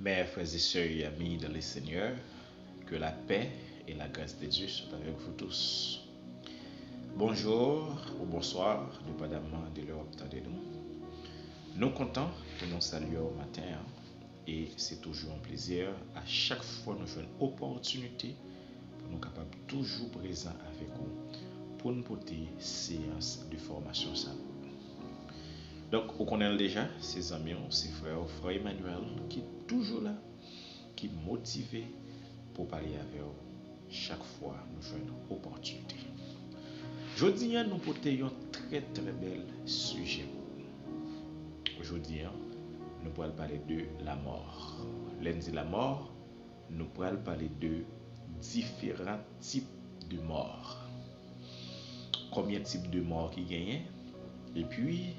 Mes frères et sœurs et amis dans le Seigneur, que la paix et la grâce de Dieu soient avec vous tous. Bonjour ou bonsoir, dépendamment de l'heure de nous. Nous comptons que nous saluons au matin et c'est toujours un plaisir à chaque fois nous jouons une opportunité pour nous capables toujours présents avec vous pour nous porter séance de formation ça. Donc, on connaît déjà ses amis, ses frères, frère Emmanuel, qui est toujours là, qui est motivé pour parler avec vous chaque fois nous jouons une opportunité. Aujourd'hui, nous portons un très bel sujet. Aujourd'hui, nous pourrons parler de la mort. Lundi, la mort, nous pourrons parler de différents types de morts. Combien de types de morts qui gagnent? Et puis,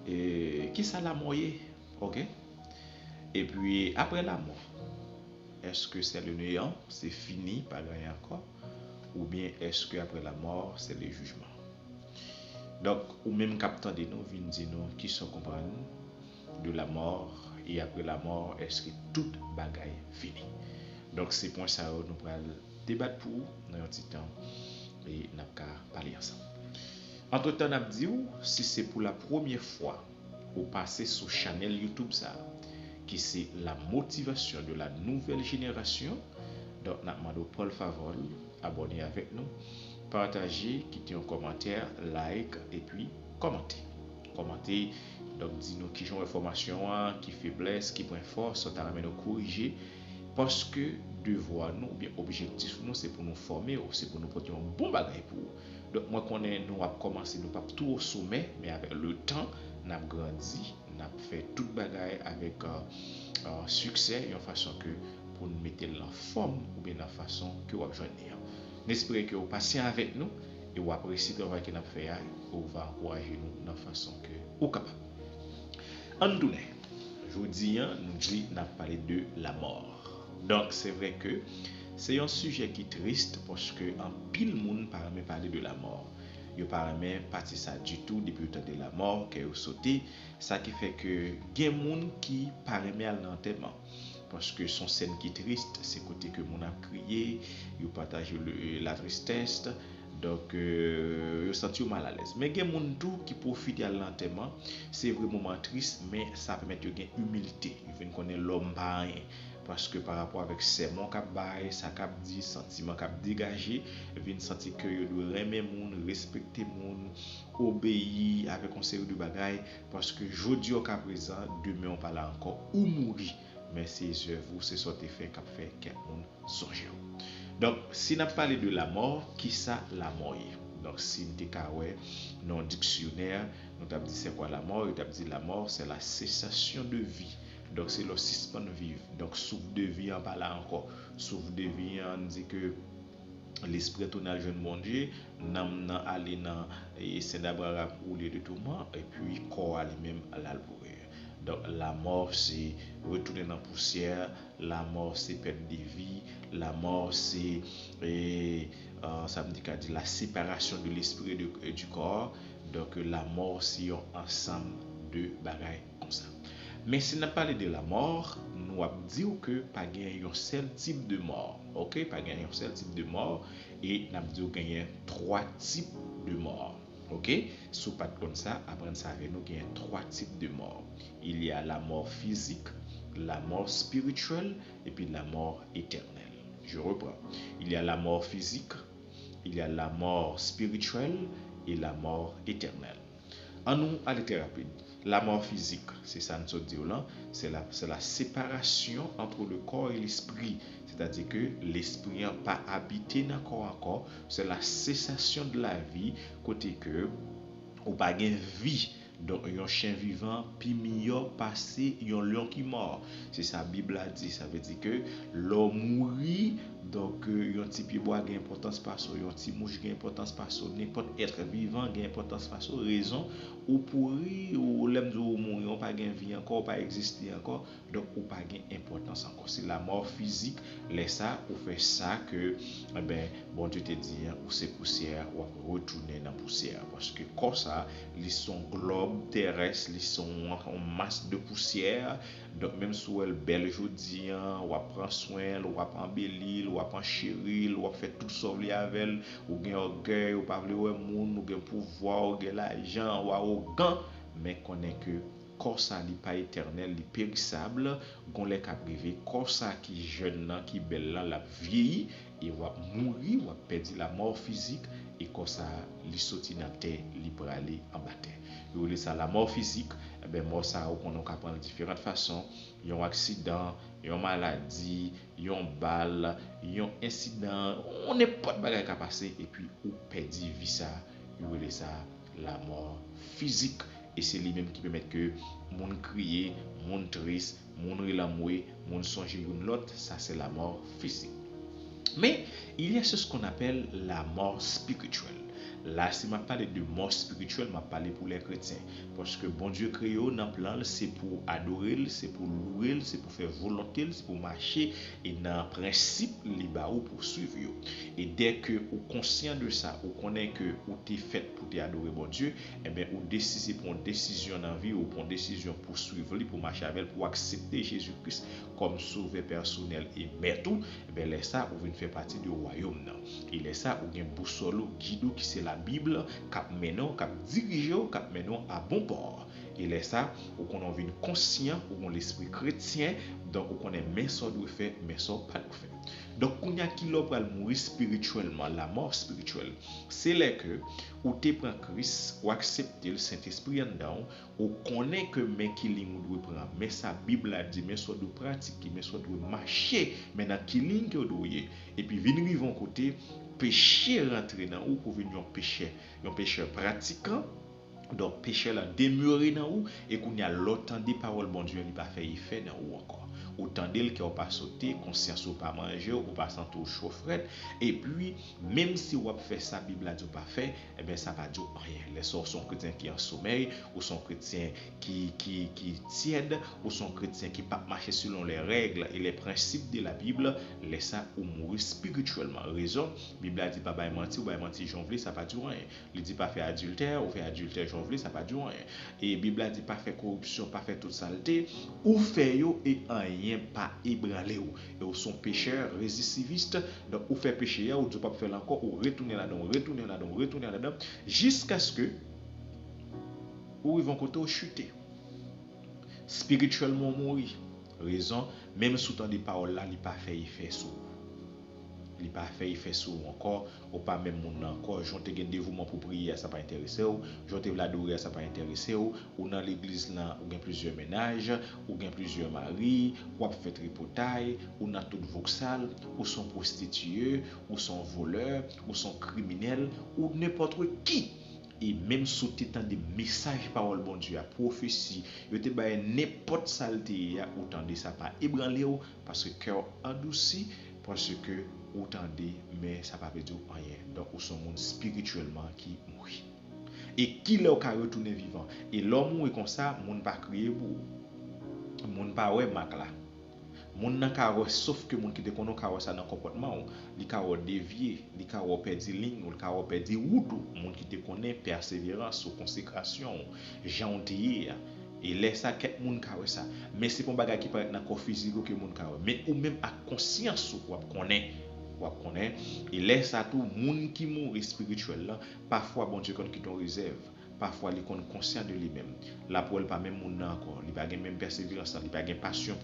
qui ça la mort? Ok? Et puis, après la mort, est-ce que c'est le néant? C'est fini, pas rien encore? Ou bien est-ce qu'après la mort, c'est le jugement? Donc, ou même captant de nous, vient dire nous qui sont comprendre de la mort et après la mort, est-ce que toute bagaille fini? Donc, c'est pour ça que nous pourrons débattre pour dans un petit temps et nous allons parler ensemble. Entre-temps, nous avons dit, si c'est pour la première fois ou passer sur channel YouTube, ça, qui c'est la motivation de la nouvelle génération, donc nous demandons Paul Favol, abonner avec nous, partager, quitter un commentaire, like et puis commenter. Commenter, donc dis-nous qui ont information, qui faiblesse, qui point fort, ça t'a ramené nous corriger parce que devoir nous, ou bien objectif nous, c'est pour nous former, c'est pour nous porter un bon bagage pour. Donc moi connais nous avons commencé nous pas tout au sommet, mais avec le temps, nous avons grandi, nous avons fait tout bagage avec succès et en façon que pour nous mettre en forme ou bien en façon que vous joindre. J'espère que vous passez avec nous et vous appréciez le travail que nous avons fait et vous va encourager nous dans la façon que vous êtes capable. En tout cas, aujourd'hui, nous avons parlé de la mort. Donc c'est vrai que c'est un sujet qui est triste parce que en pile monde ne parle parler de la mort. Yo pas même parti ça du tout depuis le temps de la mort que yo sauté, ça qui fait que gen monde qui pas aimer à l'enterrement parce que son scène qui est triste, c'est côté que mon a crié, yo partage la tristesse. Donc, yo senti mal à l'aise. Mais gen moun tout qui profite à l'enterrement, c'est vraiment triste, mais ça permet de gagner humilité. Ils viennent connaître l'homme pas rien. Parce que par rapport avec sermon k'ap bail, ça k'ap dit, sentiment k'ap dégagé, vient sentir que yo doit aimer moun, respecter moun, obéir avec un série de bagailles parce que jodi au cas présent, demain on parle encore ou mourir, mais ces œuvres, c'est sorti fait qu'a fait quelqu'un songer. Donc si n'a parlé de la mort, qui ça la mort? Donc si nous avons dans dictionnaire, nous avons dit c'est quoi la mort? Nous avons dit la mort c'est la cessation de vie. Donc c'est le suspens de vivre. Donc souffle de vie en parlant encore. Souffle de vie on dit que l'esprit tourne à jeune bon Dieu, nam nan aller dans et c'est d'abord pour les retournements et puis corps à lui-même à l'albouer. Donc la mort c'est retourner dans la poussière, la mort c'est perdre des vies, la mort c'est ça me dit qu'a dit la séparation de l'esprit et du corps. Donc la mort c'est un ensemble de bagailles comme ça. Mais si on a parlé de la mort, nous avons dit que pas un seul type de mort. OK, pas un seul type de mort et nous avons dit qu'il y a trois types de mort. OK, sous pas comme ça, apprendre ça avec nous qu'il y a trois types de mort. Il y a la mort physique, la mort spirituelle et puis la mort éternelle. Je reprends. Il y a la mort physique, il y a la mort spirituelle et la mort éternelle. En nous, à l'été rapide, la mort physique, c'est ça nous dit là, c'est la séparation entre le corps et l'esprit. C'est-à-dire que l'esprit n'a pas habité dans le corps encore. C'est la cessation de la vie, côté que ou pas de vie. Donc un chien vivant puis mieux passé un lion qui mort. C'est ça la Bible a dit, ça veut dire que l'homme mourit donc un petit pied bois a importance pas sur un petit mouche a importance pas sur n'importe être vivant a importance pas sur raison ou pourri ou l'aime ou mourir pas gain vie encore pas exister encore donc ou pas gain importance encore. C'est la mort physique laisse ça ou fait ça que ben bon Dieu te dit ou c'est poussière ou retourner dans poussière parce que comme ça ils sont globe terrestre, ils sont en masse de poussière Donc même si elle belle jodi, ou prend soin, ou embellir, ou chérir, ou fait tout ça avec elle, ou gen orgueil, ou pas vle ouais moun, ou gen pouvoir, ou gen l'argent, ou arrogant, mais connaît que corps ça n'est pas éternel, il périssable, gon les ka privé, corps ça qui jeune là, qui belle là, la vieilli et va mourir, va perdre la mort physique et comme ça li sorti dans terre, li pour aller en bataille. Yo ça la mort physique, eh ben mort ça on peut prendre de différentes façons, un accident, une maladie, une balle, un incident, on n'est pas de bagarre qui passer et puis ou perdre vie ça, yo ça la mort physique. Et c'est lui-même qui permet que moun crier, moun triste, moun relamoué, moun songer une l'autre, ça c'est la mort physique. Mais il y a ce qu'on appelle la mort spirituelle. Là, si je parle de mort spirituelle, je parle pour les chrétiens. Parce que bon Dieu créé dans le plan, c'est pour adorer, c'est pour louer, c'est pour faire volonté, c'est pour marcher. Et dans le principe, les barreaux pour suivre. Et dès que vous êtes conscient de ça, vous connaissez que vous êtes fait pour adorer bon Dieu, et bien vous décidez pour une décision dans la vie, ou pour une décision pour suivre, pour marcher avec, pour accepter Jésus-Christ comme sauveur personnel et maître, et bien là, ça, vous venez faire partie du royaume. Et là, ça, vous avez un boussole, guide qui c'est la Bible, cap menon, cap dirige, cap menon à bon port. Et là ça, ou qu'on en vient conscient, ou on l'esprit chrétien, donc on connaît mais ça doit faire, mais ça pas doit faire. Donc on y a qui l'op al mourir spirituellement, la mort spirituelle. C'est là que ou te prend Christ, ou accepter le Saint-Esprit en dedans, ou connaît que mais qui ligne ou doit prendre, mais sa Bible a dit mais ça doit pratiquer, mais ça doit marcher, mais dans qui ligne que doit et puis venir vivre côté péché rentrer dans ou pour venir un pécheur pratiquant. Donc péché là demeurer dans ou et qu'on y a l'autant des paroles bon Dieu il pas fait effet dans ou encore autant d'elle qui n'a pas sauté conscience ou pas manger ou pas sentir au chauffer et puis même si on fait ça Bible a dit pas fait et bien ça va dire rien les sont chrétiens qui en sommeil ou sont chrétiens qui tièdent ou sont chrétiens qui pas marcher selon les règles et les principes de la Bible laisse ça ou mourir spirituellement raison Bible a dit pas mentir ou pas mentir jonfler ça pas dire rien il dit pas faire adultère ou faire adultère jonfler ça pas dire rien et Bible a dit pas faire corruption pas faire toute saleté ou fait yo et rien pas ébranler ou et sont pécheurs récidivistes donc ou fait péché ou tu pas faire encore ou retourner là-dedans jusqu'à ce que ou ils vont côté au chuter spirituellement mourir raison même sous temps des paroles là il pas fait effet sur il pas fait effet sur encore ou pas même mon encore j'ont te dévouement pour prier ça pas intéressé ou j'ont te l'adorer ça pas intéressé ou dans l'église là ou gain plusieurs ménages ou gain plusieurs maris ou fait tripotaille ou dans toute voxal ou sont prostituées ou sont voleurs ou sont criminels ou n'importe qui et même sous temps des messages parole bon Dieu à prophétie yo te ba n'importe saleté autant de ça pas ébranler parce que cœur endouci parce que autant de mais ça pas veut dire rien donc ou son monde spirituellement qui mourit et qui leur ka retourner vivant et l'homme mourir comme ça monde pas crier pour monde pas ouais mak là monde nan ka sauf que monde qui te connaît ka ça dans comportement li ka dévier li ka perdre ligne ou li ka perdre route monde qui te connaît persévérance ou consécration gentil et laisse ça quelqu'un monde ka ça mais c'est pas bagage qui paraît dans corps physique que monde ka mais ou même à conscience ou connaît et laisse ça tout monde qui mourit spirituel là parfois bon Dieu qui ton réserve parfois il est conscient de lui-même là pour pas même monde encore il pas même persévérance il pas passion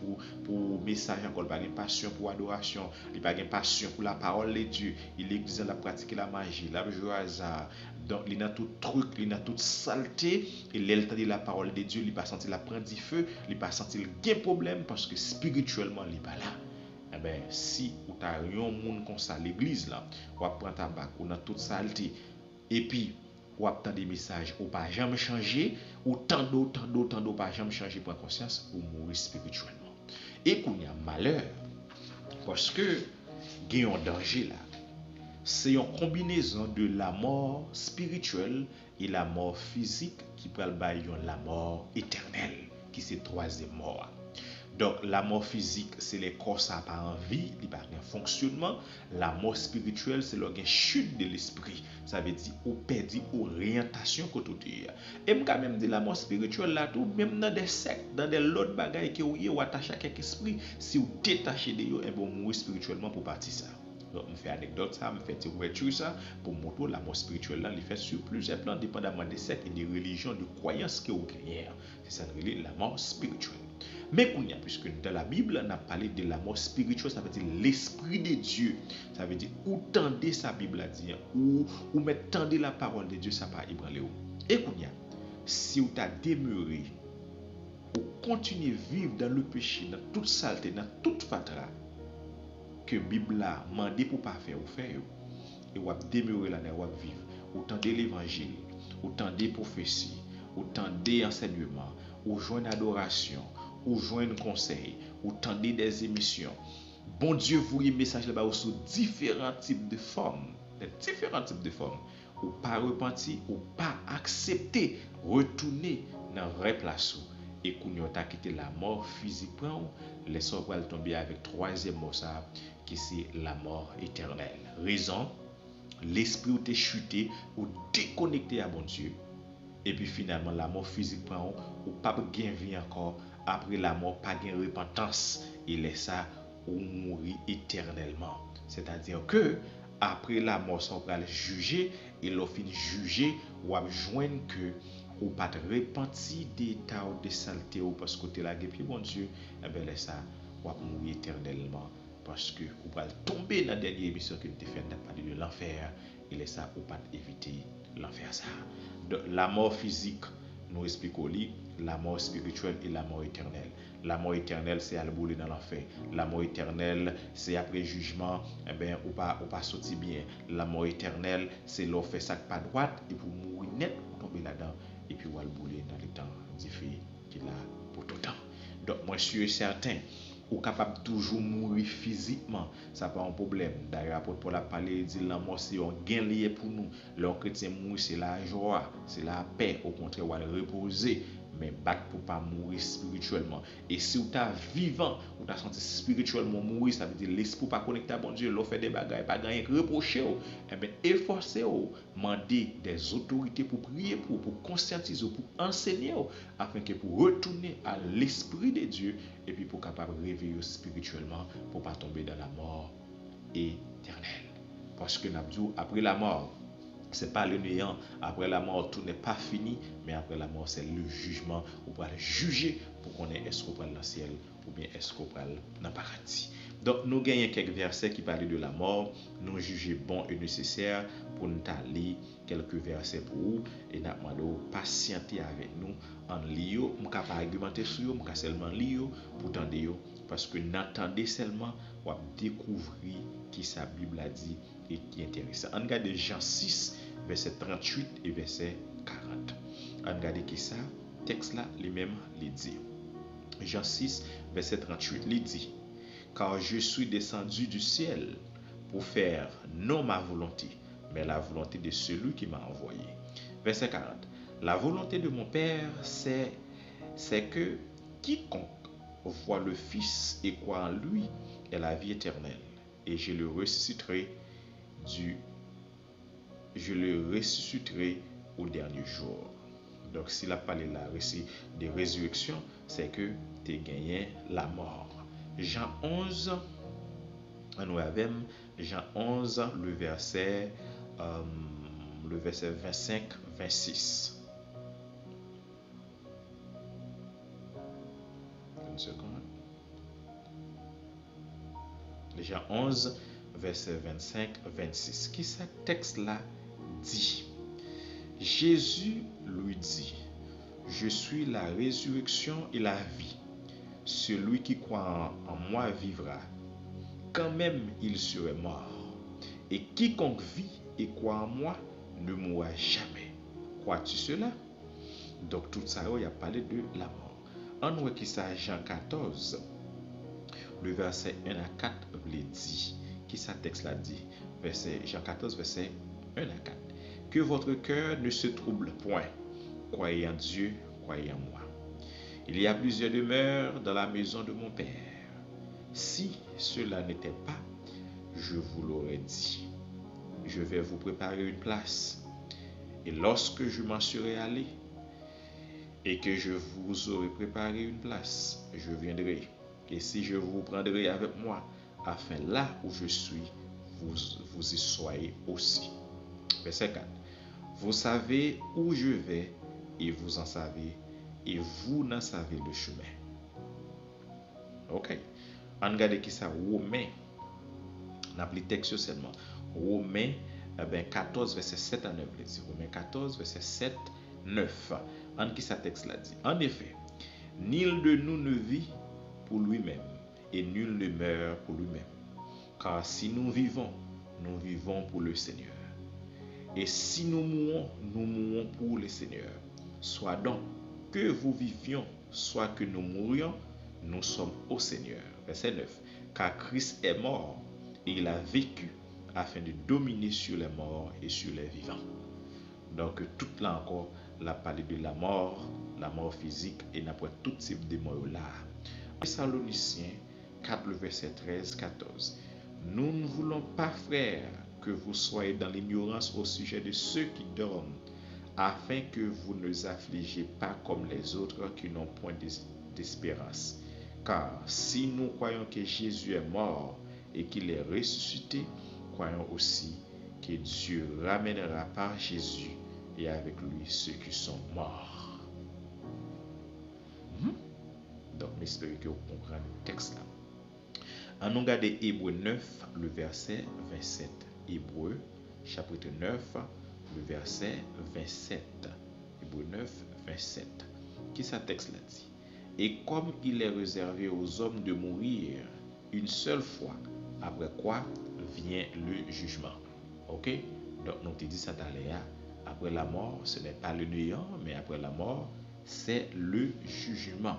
pour message encore il pas passion pour adoration il pas passion pour la parole de Dieu il exige la pratiquer la magie la jouer hasard donc il a tout truc il a toute saleté et l'entendre la parole de Dieu il pas sentir la prendre du feu il pas sentir gain problème parce que spirituellement il pas là. Eh ben, si ou ta un monde comme ça l'église là ou prend tabac ou dans toute saleté et puis ou attend des messages ou pas jamais changer ou tant d'autres pas jamais changer pour conscience ou mourir spirituellement et qu'on y a malheur parce que il y a un danger là c'est une combinaison de la mort spirituelle et la mort physique qui peut le la mort éternelle qui c'est troisième mort. Donc, la mort physique, c'est les corps ça pas en vie, il pas un fonctionnement. La mort spirituelle, c'est la chute de l'esprit. Ça veut dire ou perdu orientation côté. Et quand même dit la mort spirituelle là tout, même dans des sectes, dans des autres bagages que ou attaché à quelque esprit, si vous détachez de yo, et bon mourir spirituellement pour partir ça. Donc, je fais anecdote ça, je fais ouverture ça pour montrer la mort spirituelle là, il fait sur plusieurs plans dépendamment des sectes et des religions, de croyances que vous gagnez. C'est ça la mort spirituelle. Mais puisque dans la Bible, on a parlé de la mort spirituelle, ça veut dire l'esprit de Dieu. Ça veut dire ou tendez sa Bible à dire, ou tendez la parole de Dieu, ça pas ébranler. Et si vous t'as demeuré, ou continuez à vivre dans le péché, dans toute saleté, dans toute fatra, que la Bible a demandé pour pas faire, ou faire, et vous demeurer là, vous vivre, ou tendez l'évangile, ou tendez prophétie, ou tendez enseignement, ou joindre adoration, ou joindre conseil, ou tendez des émissions. Bon Dieu vous y message là-bas sous différents types de formes, ou pas repentir, ou pas accepter, retourner dans la vraie place. Et qu'on a quitté la mort physique, les sorts vont tomber avec troisième mot ça, qui c'est la mort éternelle. Raison, l'esprit où t'es chuté, ou déconnecté à bon Dieu. Et puis finalement, la mort physique, ou pas gain vie encore, après la mort, pas gain repentance, et laisse ça ou mourir éternellement. C'est-à-dire que, après la mort, ça va le juger, et l'on finit juger, ou à joindre que, ou pas de repentir d'état ou de saleté, ou parce que tu es là, et puis bon Dieu, et bien laisse ça, ou à mourir éternellement. Parce que vous allez tomber dans la dernière émission que nous avons fait, parler de l'enfer, et laisse ça, ou pas éviter l'enfer ça. Donc, la mort physique, nous expliquons la mort spirituelle et la mort éternelle. La mort éternelle, c'est à le bouler dans l'enfer. La mort éternelle, c'est après jugement, eh bien, ou pas sortir bien. La mort éternelle, c'est l'on fait ça pas droite, et pour mourir net, tomber là-dedans, et puis on va le bouler dans les temps difficiles qu'il a pour tout le temps. Donc, moi, je suis certain, ou capable toujours mourir physiquement, ça pas un problème. D'ailleurs, apôtre Paul a parlé, dit la mort c'est un gain lié pour nous. Le chrétien mourir c'est la joie, c'est la paix. Au contraire, on va reposer, mais battre pour pas mourir spirituellement. Et si vous êtes vivant, vous êtes senti spirituellement mourir, ça veut dire l'esprit pas connecté à bon Dieu, l'on fait des bagages, pas gagner, reprocher, et bien efforcez-vous, demander des autorités pour prier, pour conscientiser, pour enseigner, afin que pour retourner à l'esprit de Dieu, et puis pour capable réveiller spirituellement, pour pas tomber dans la mort éternelle. Parce que après la mort, c'est pas le néant. Après la mort, tout n'est pas fini, mais après la mort, c'est le jugement. On va juger pour qu'on ait est-ce qu'on va dans le ciel ou bien est-ce qu'on va dans le paradis. Donc, nous gagnons quelques versets qui parlent de la mort. Nous jugeons bon et nécessaire pour nous lire quelques versets pour vous. Et nous demandons patienter avec nous en lisant. Je ne peux pas argumenter sur vous, je peux seulement lire pour entendre. Parce que n'attendez seulement pour découvrir qui sa Bible a dit et qui est intéressant. On regarde Jean 6, verset 38 et verset 40. On regarde qui ça, texte là, lui-même, il dit. Jean 6, verset 38, il dit, car je suis descendu du ciel pour faire non ma volonté, mais la volonté de celui qui m'a envoyé. Verset 40. La volonté de mon Père, c'est que quiconque voit le Fils et croit en lui ait la vie éternelle, et je le ressusciterai au dernier jour. Donc, s'il a parlé là de résurrection, c'est que tu as gagné la mort. Jean 11, nous avons Jean 11, le verset 25-26. Une seconde. Jean 11, verset 25-26. Qui ce texte-là dit? Jésus lui dit, je suis la résurrection et la vie. Celui qui croit en moi vivra, quand même il serait mort. Et quiconque vit et croit en moi ne mourra jamais. Crois-tu cela? Donc tout ça, il a parlé de la mort. En voit qui ça, Jean 14, le verset 1 à 4, il dit. Qui ça texte là dit? Jean 14, verset 1 à 4. Que votre cœur ne se trouble point. Croyez en Dieu, croyez en moi. Il y a plusieurs demeures dans la maison de mon Père. Si cela n'était pas, je vous l'aurais dit. Je vais vous préparer une place. Et lorsque je m'en serai allé et que je vous aurai préparé une place, je viendrai. Et si je vous prendrai avec moi, afin là où je suis, vous y soyez aussi. Verset 4. Vous savez où je vais et vous en savez, et vous n'en savez le chemin. Ok. On regarde qui ça, Romains. On appelle le texte seulement. Romains 14, verset 7 à 9. Romains 14, verset 7, 9. En qui ça texte là dit. En effet, nul de nous ne vit pour lui-même, et nul ne meurt pour lui-même. Car si nous vivons pour le Seigneur. Et si nous mourons pour le Seigneur. Soit donc que vous vivions, soit que nous mourions, nous sommes au Seigneur. Verset 9. Car Christ est mort et il a vécu afin de dominer sur les morts et sur les vivants. Donc, tout là encore, la parlé de la mort physique et n'importe tout type de mort là. Thessaloniciens 4, le verset 13, 14. Nous ne voulons pas, frères, que vous soyez dans l'ignorance au sujet de ceux qui dorment, afin que vous ne vous affligez pas comme les autres qui n'ont point d'espérance. Car si nous croyons que Jésus est mort et qu'il est ressuscité, croyons aussi que Dieu ramènera par Jésus et avec lui ceux qui sont morts. Donc, j'espère que vous comprenez le texte là. En nous regardons Hébreu 9, le verset 27. Hébreu, chapitre 9, le verset 27. Hébreu 9, 27. Qui ça texte là dit? Et comme il est réservé aux hommes de mourir une seule fois, après quoi vient le jugement. Ok? Donc, nous te dit ça d'aléa. Après la mort, ce n'est pas le néant, mais après la mort, c'est le jugement.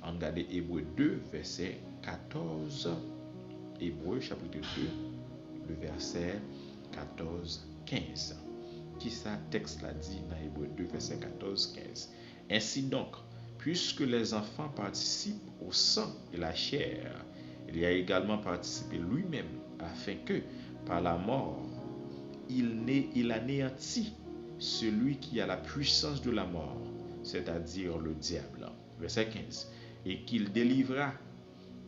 On regarde Hébreu 2, verset 14. Hébreu, chapitre 2, le verset 14, 15. Qui ça texte l'a dit dans Hébreu 2, verset 14, 15. Ainsi donc, puisque les enfants participent au sang et la chair, il y a également participé lui-même, afin que, par la mort, il anéantit celui qui a la puissance de la mort, c'est-à-dire le diable. Verset 15. Et qu'il délivra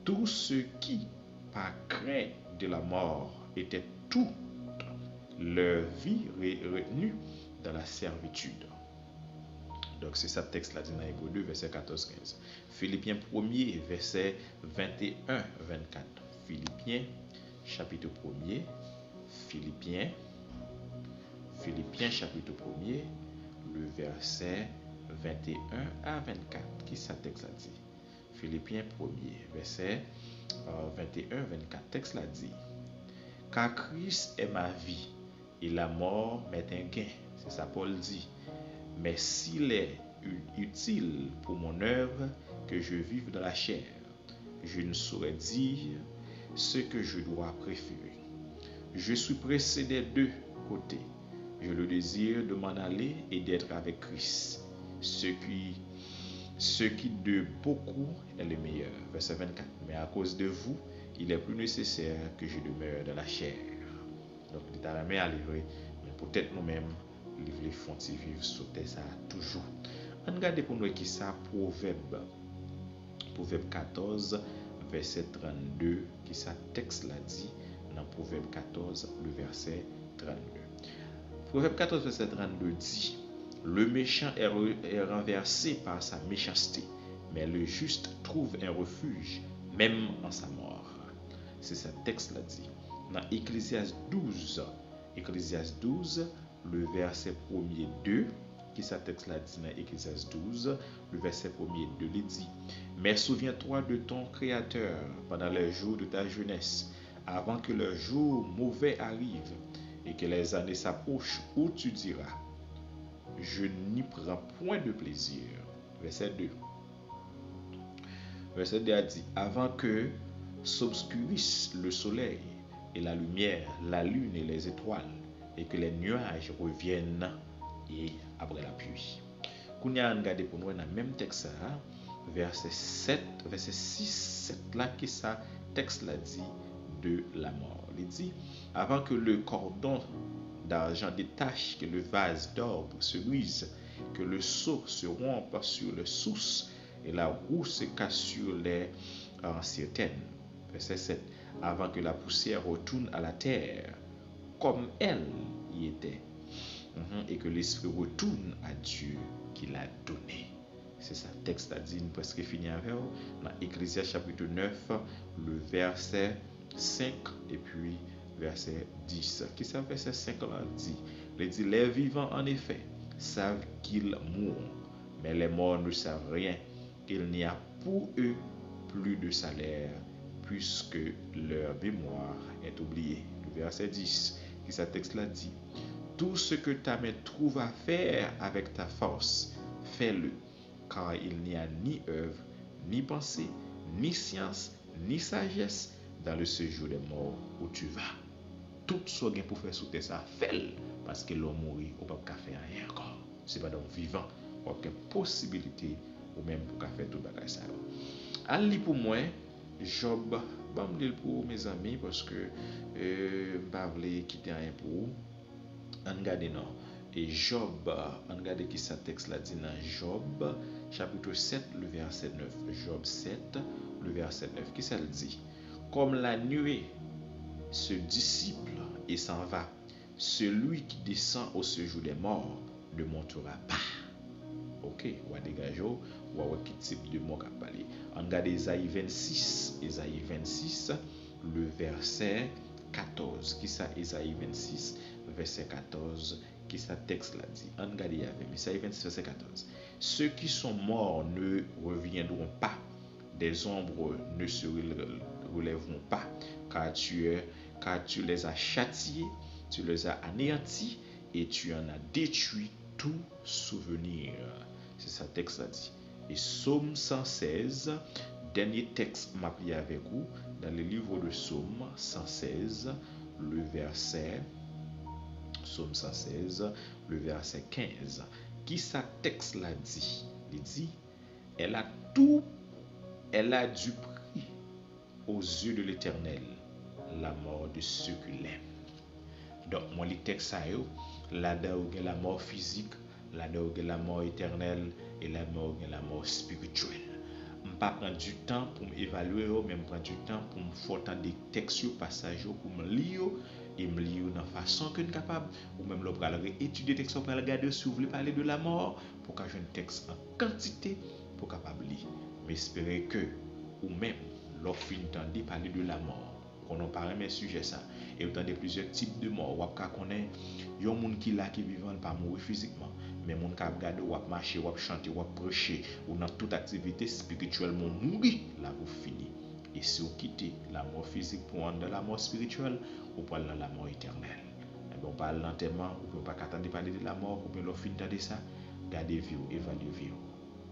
tous ceux qui, par crainte de la mort, étaient toute leur vie retenue dans la servitude. Donc c'est ça le texte là dit dans Hébreu 2, verset 14-15. Philippiens 1er, verset 21-24. Philippiens, chapitre 1er. Philippiens, chapitre 1er, le verset 21 à 24. Qui ça texte là dit? Philippiens 1er, verset 21-24. Texte là dit: car Christ est ma vie et la mort m'est un gain. C'est ça Paul dit. Mais s'il est utile pour mon œuvre que je vive dans la chair, je ne saurais dire ce que je dois préférer. Je suis pressé des deux côtés. Je le désire de m'en aller et d'être avec Christ, ce qui de beaucoup est le meilleur. Verset 24. Mais à cause de vous, il est plus nécessaire que je demeure dans la chair. Donc, il est à livrer, mais peut-être nous-mêmes, les fonds vivre sauter ça toujours. On regarde pour nous qui ça, Proverbe 14, verset 32, qui ça texte l'a dit dans Proverbe 14, le verset 32. Proverbe 14, verset 32 dit: le méchant est renversé par sa méchanceté, mais le juste trouve un refuge, même en sa mort. C'est ce texte là dit. Dans Ecclésiaste 12, le verset 1er 2, qui ce texte là dit dans Ecclésiaste 12, le verset 1er 2, il dit: mais souviens-toi de ton Créateur pendant les jours de ta jeunesse, avant que le jour mauvais arrive et que les années s'approchent où tu diras: je n'y prends point de plaisir. Verset 2. Verset 2 a dit: avant que s'obscurisse le soleil et la lumière, la lune et les étoiles, et que les nuages reviennent et après la pluie. Qu'on y a regardé pour nous dans le même texte, verset 7, verset 6, 7 là, qui ça texte là dit de la mort. Il dit, avant que le cordon d'argent détache, que le vase d'or se brise, que le seau se rompe sur les sources et la roue se casse sur les certaines. Verset 7. Avant que la poussière retourne à la terre, comme elle y était, et que l'esprit retourne à Dieu qui l'a donné. C'est ça, texte a dit, presque fini avec dans Ecclésiaste chapitre 9, le verset 5 et puis verset 10. Qui ça, verset 5 là dit? Il dit, les vivants en effet savent qu'ils mourront, mais les morts ne savent rien. Il n'y a pour eux plus de salaire, puisque leur mémoire est oubliée. Le verset 10, qui ça texte là dit, tout ce que ta main trouve à faire avec ta force, fais-le, car il n'y a ni œuvre, ni pensée, ni science, ni sagesse dans le séjour des morts où tu vas. Tout ce que pour faire sous tes ça, fais-le, parce que l'homme mourit, on ne peut pas faire rien encore. C'est pas donc vivant, aucune possibilité, ou même pour faire tout bagage ça. Allez pour moi, Job, je pour mes amis, parce que je ne vais pas quitter rien pour vous. On regarde non. Et Job, on regarde qui ça texte là dit dans Job, chapitre 7, le verset 9. Job 7, le verset 9. Qui ça le dit? Comme la nuée se dissipe et s'en va, celui qui descend au séjour des morts ne montera pas. Ok, ou à dégager, ou à quel type de mot qu'a parlé. On regarde Isaïe 26, le verset 14. Qui ça, Isaïe 26, verset 14, qui ça texte là dit? On regarde avec Isaïe 26, verset 14. Ceux qui sont morts ne reviendront pas, des ombres ne se relèveront pas, car tu les as châtiés, tu les as anéantis et tu en as détruit tout souvenir. C'est ça texte là dit. Et Psaume 116, dernier texte m'a plié avec vous dans le livre de Psaume 116, le verset Psaume 116, le verset 15. Qui ça texte là dit? Il dit, elle a du prix aux yeux de l'Éternel, la mort de ceux qui l'aiment. Donc, moi, les textes, là-dedans, il y a la mort physique, là-dedans, il y a la mort éternelle, et là-dedans, il y a la mort spirituelle. Je ne vais pas prendre du temps pour m'évaluer, mais je prendre du temps pour me faire des textes, passages, pour me lire, et me lire de façon que je suis capable, ou même le étudier des textes, pour regarder si vous voulez parler de la mort, pour que j'ai un texte en quantité, pour capable lire. Mais espérez que, ou même, l'offre de parler de la mort. On en parle mais sujet ça et autant de plusieurs types de morts ou ka connaît yon moun qui là qui vivant pas mourir physiquement mais moun ka regarder ou marcher ou chanter ou prêcher ou dans toute activité spirituellement mourir là vous fini et si vous quittez la mort physique pour entrer dans la mort spirituelle ou pour aller dans la mort éternelle et bon parle lentement ou pas attendre parler de la mort ou bien le fin de ça gardez vie évaluez vie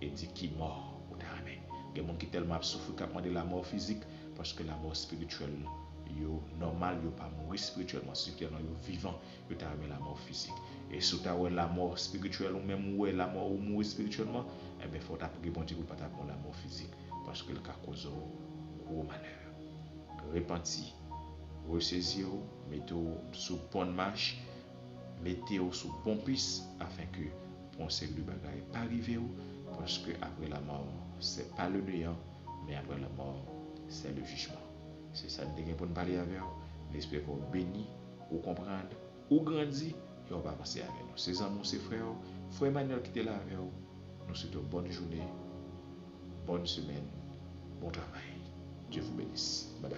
et dit qui mort ou d'armée il y a moun qui tellement souffre qu'a de la mort physique parce que la mort spirituelle yo normal yo pas mourir spirituellement spirituellement yo vivant yo t'a la mort physique et si tu as la mort spirituelle ou même ou la mort ou mourir spirituellement et ben faut t'appeler bon Dieu pour pas t'appeler la mort physique parce que le cas cause gros malheur repenti ressaisir mettez-vous sous bonne marche mettez-vous sous bon piste afin que pour ce de bagaille pas arriver parce que après la mort c'est pas le néant mais après la mort c'est le jugement. C'est ça que nous pour nous parler avec vous. J'espère que vous béni, vous comprendre, vous grandissez et on va passer avec nous. Ces amis, ces frères, frère Emmanuel qui était là avec vous. Nous souhaitons bonne journée, bonne semaine, bon travail. Dieu vous bénisse. Bye bye.